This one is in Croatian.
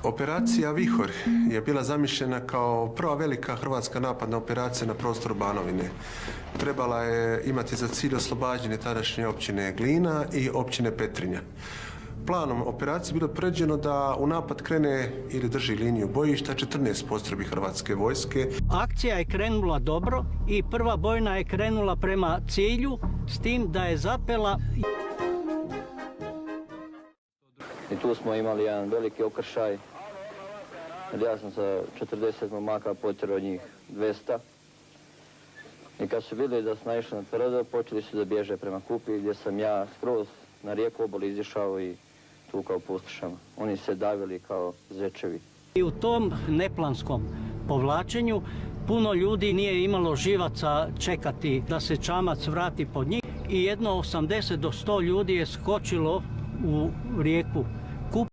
Operacija Vihor je bila zamišljena kao prva velika hrvatska napadna operacija na prostoru Banovine. Trebala je imati za cilj oslobađanje tadašnje općine Glina i općine Petrinja. Planom operacije bilo predviđeno da u napad krene ili drži liniju bojišta 14 postrojbi hrvatske vojske. Akcija je krenula dobro i prva bojna je krenula prema cilju s tim da je zapela. I tu smo imali jedan veliki okršaj. Ja sam sa 40 momaka potjerao njih 200. I kad su vidjeli da su naišli na tvrdo, počeli su da bježe prema Kupi, gdje sam ja skroz na rijeku Obolu izišao i tukao pustošama. Oni se davili kao zečevi. I u tom neplanskom povlačenju puno ljudi nije imalo živaca čekati da se čamac vrati pod njih i jedno 80 do 100 ljudi je skočilo u rijeku